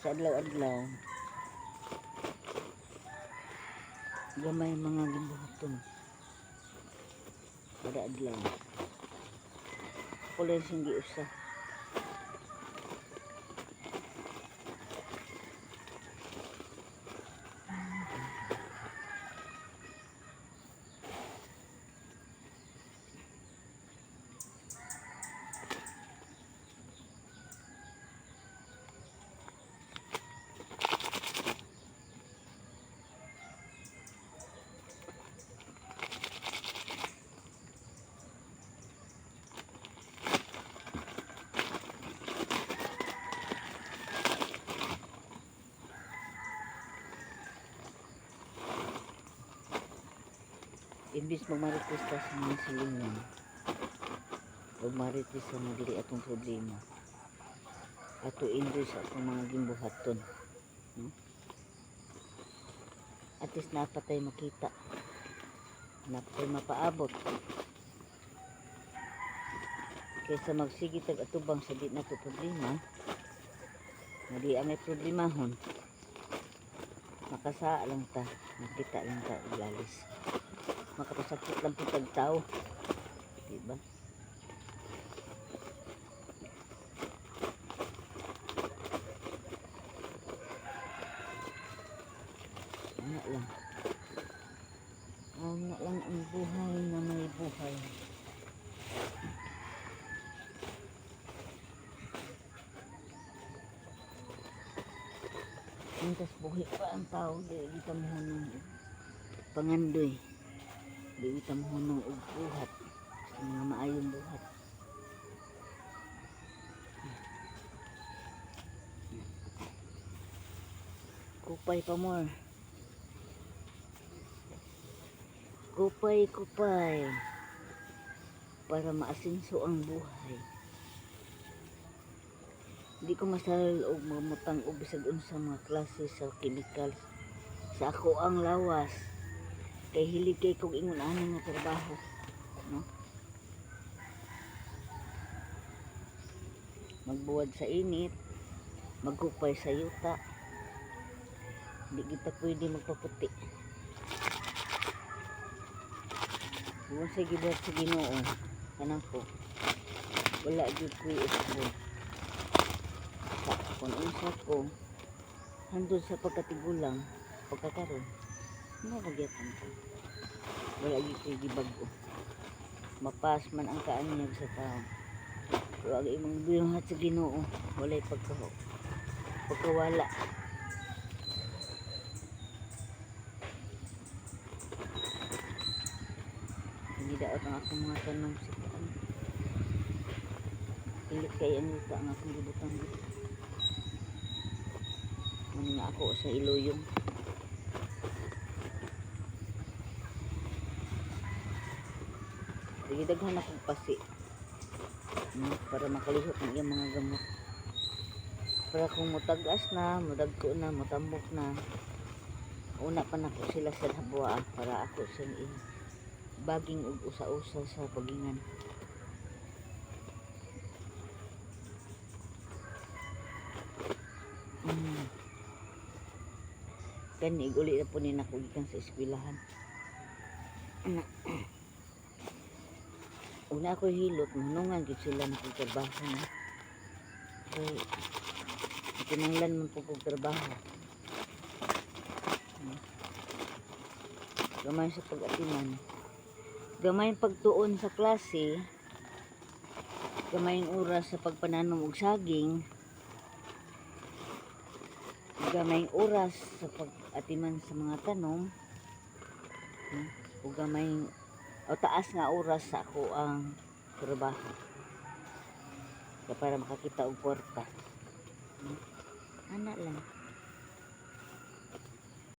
sa adlaw-adlaw gamay mga gibuhaton kada adlaw kulay sing giusa. Imbis magmarites ta sa mga silingan, magmarites sa mga dili atong problema, ato indoy sa atong mga gimbuhaton, no? At least napatay makita, napatay mapaabot, kaysa magsige tag atubang sa di nato problema, na di may problemahon, makasa lang ta, makita lang ta ilalis. Makapasakit lang po tagtao, diba? Ano lang ang buhay na may buhay. Mintas buhay pa ang tao, di kita mohonong pangandoy. Di kita mohonong og buhat sa mga maayong buhat. Kupay pa more. Kupay para maasinso ang buhay. Di ko masalal og mamutang og bisag unsa mga klase sa chemicals sa ako ang lawas. Kay hilig kay kog ingon ani nga trabaho, no? Magbuwad sa init, magkupay sa yuta. Hindi kita pwede magpaputi. Kung sa gibuhat sa Ginoo, kanang ko, wala gyud ko usbon. Kung unsa ko, handol sa pagkatigulang, pagkakaroon, nagyapon ko. Wala gyud ko gibago. Mapas man ang kaanyag sa tao. Pero ang imong binuhat sa Ginoo, walay pagkawala. Hindi daot ang akong mga tanong sa taan. Pilit kay ang luta ang akong gibutang dito. Mani nga ako sa Iloyong. Sige, daghan akong pasi. Para makalihot ang iyang mga gamot. Para kung mutagas na, mudagko na, mutambok na, una pa na ko sila sa habwa para ako sa baging ug usa-usa sa pagingan. Kani uli na po ni nako gikan sa eskwelahan. Una ako hilot, manungan gid sila nakagtrabaho na. Kay kinanglan man po kong trabaho. Gamay sa pag-atiman. Gamay pagtuon sa klase. Gamay oras sa pagpananom og saging. Gamay oras sa pag-atiman sa mga tanom. O gamay o taas nga oras sa ako ang trabaho. Para makakita og kwarta. Ana lang.